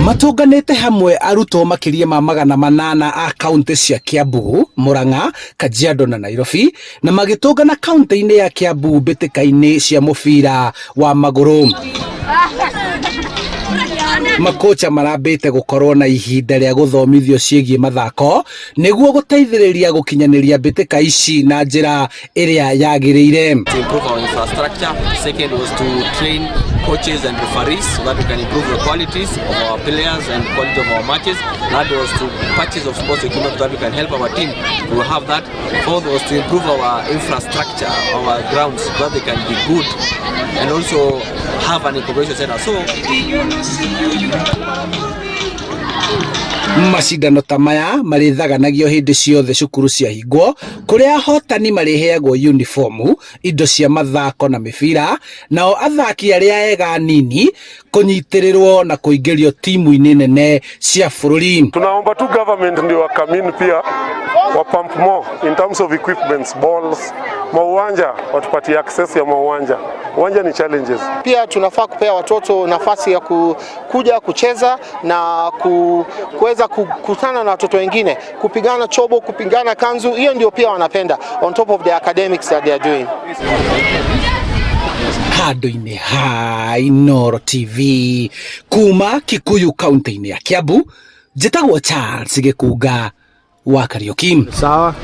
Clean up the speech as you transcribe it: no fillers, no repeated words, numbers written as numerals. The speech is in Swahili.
Matunganite hamwe arutwo makiria ma 800 a kaũntĩ cia Kiambu, Murang'a, Kajiado na Nairobi, na magitungana kaũntĩ-inĩ ya Kiambu mbĩtĩka-inĩ cia mũbira wa magũrũ. Makocha marambĩte gũkorwo na ihinda rĩa gũthomithio ciĩgiĩ mathako nĩguo gũteithĩrĩria gũkinyanĩria mbĩtĩka ici na njĩra ĩrĩa yagĩrĩire. To improve our infrastructure. Second was to train coaches and referees so that we can improve the qualities of our players and quality of our matches. Third was to purchase of sports equipment so that we can help our team to have that. Fourth was to improve our infrastructure, our grounds so that they can be good and also have an incubation center. So macindano ta maya marĩthaganagio hĩndĩ ciothe cukuru cia hingwo, kũrĩa ahotani marĩheagwo uniformu, indo cia mathako na mĩbira, nao athaki arĩa ega nini kũnyitĩrĩrwo na kũingĩrio timu-inĩ nene cia bũrũri. Tunaomba tu government ndio wakamini pia wa pump more in terms of equipments, balls, mauwanja, watupatie access ya mauwanja. Uwanja ni challenges. Pia tunafaa kupea watoto nafasi ya kuja kucheza na kuweza kukutana na watoto wengine, kupigana chobo, kupigana kanzu, hiyo ndio pia wanapenda on top of the academics that they are doing. Handũ-inĩ ha Inooro TV kuma Kikuyu kaũntĩ-inĩ ya Kiambu, njĩtagwo Charles Gĩkunga wa Kariũki. Sawa.